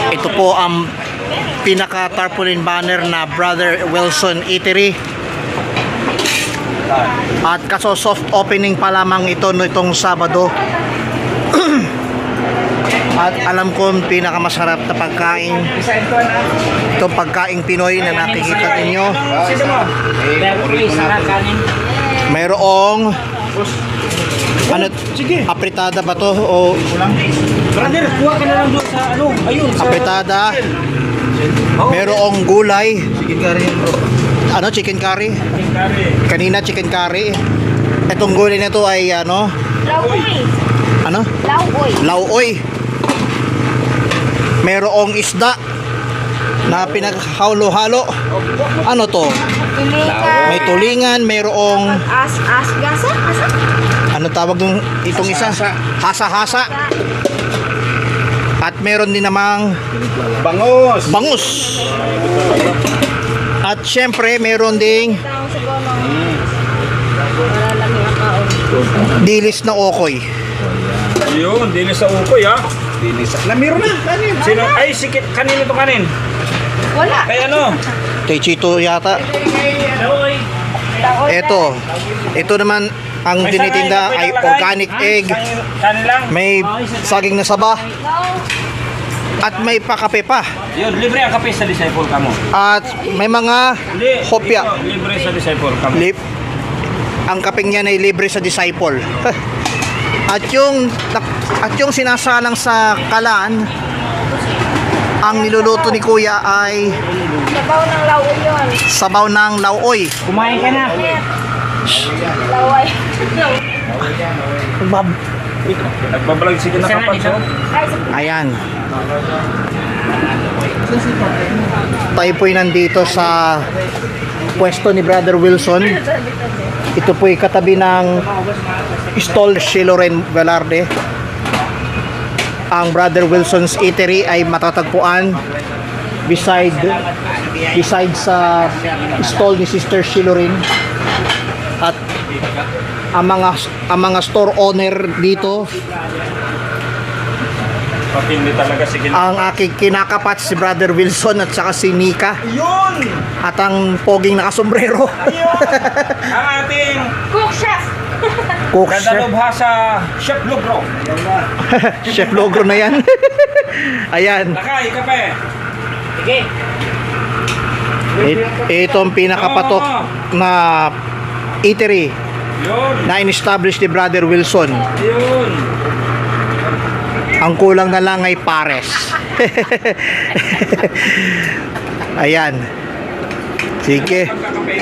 Ito po ang pinaka tarpaulin banner na Brother Wilson Eatery. At kaso soft opening pa lamang ito nitong Sabado. At alam ko pinakamasarap na pagkain, itong pagkaing Pinoy na nakikita ninyo. Mayroong ano, apritada ba to o brother, kuha ka na lang doon sa ano, ayun sa apritada. Mayroong gulay, ano, chicken curry. Kanina chicken curry. Itong gulay na to ay ano, Lauoy. ano? Lauoy. Lauoy. Mayroong isda na pinaghalo-halo. Ano to? Tulingan. May tulingan, mayroong Gasa? Asa? ano tawag nung itong isa? Hasa-hasa. At meron din namang bangus. bangus. At syempre meron ding Tawang sa gonong. Para lang yung akaon. dilis na okoy. Yun, dinis sa ukoy ha. Dinis sa namiro na kanin. Sino? Ay, sikit kanino to kanin? Wala. Kay ano? Kay Chito yata. Ito naman ang tinitinda ay organic egg. Kanin lang. May saging na saba at may pakape pa. Yun, libre ang kape sa disciple ka mo. At may mga Hindi, hopya. ito, libre sa disciple ka mo. Ang kapeng niyan ay libre sa disciple. At yung sinasalang sa kalan, ang niluluto ni Kuya ay Sabaw ng lauoy yun. sabaw ng lauoy. Kumain ka na. Lauoy. Nagbabalag sige na kapag so. Ay, sa Ayan. Tayo po'y nandito sa pwesto ni Brother Wilson. Ito po'y katabi ng stall si Loren Velarde. Ang Brother Wilson's Eatery ay matatagpuan beside sa stall ni Sister Shilorin. At ang mga store owner dito, Patindi talaga sige. ang aking kinakapat si Brother Wilson at saka si Nika Yun! at ang poging nakasombrero. Ang ating cook chef. Cook chef. dadalubha sa Chef Logro. Chef Logro na yan. Ayan. Lakay, kape. Sige. Itong pinakapatok na eatery Yun. na in-establish ni Brother Wilson. Yun. Ang kulang na lang ay pares. Ayan. Sige. Pagkakape.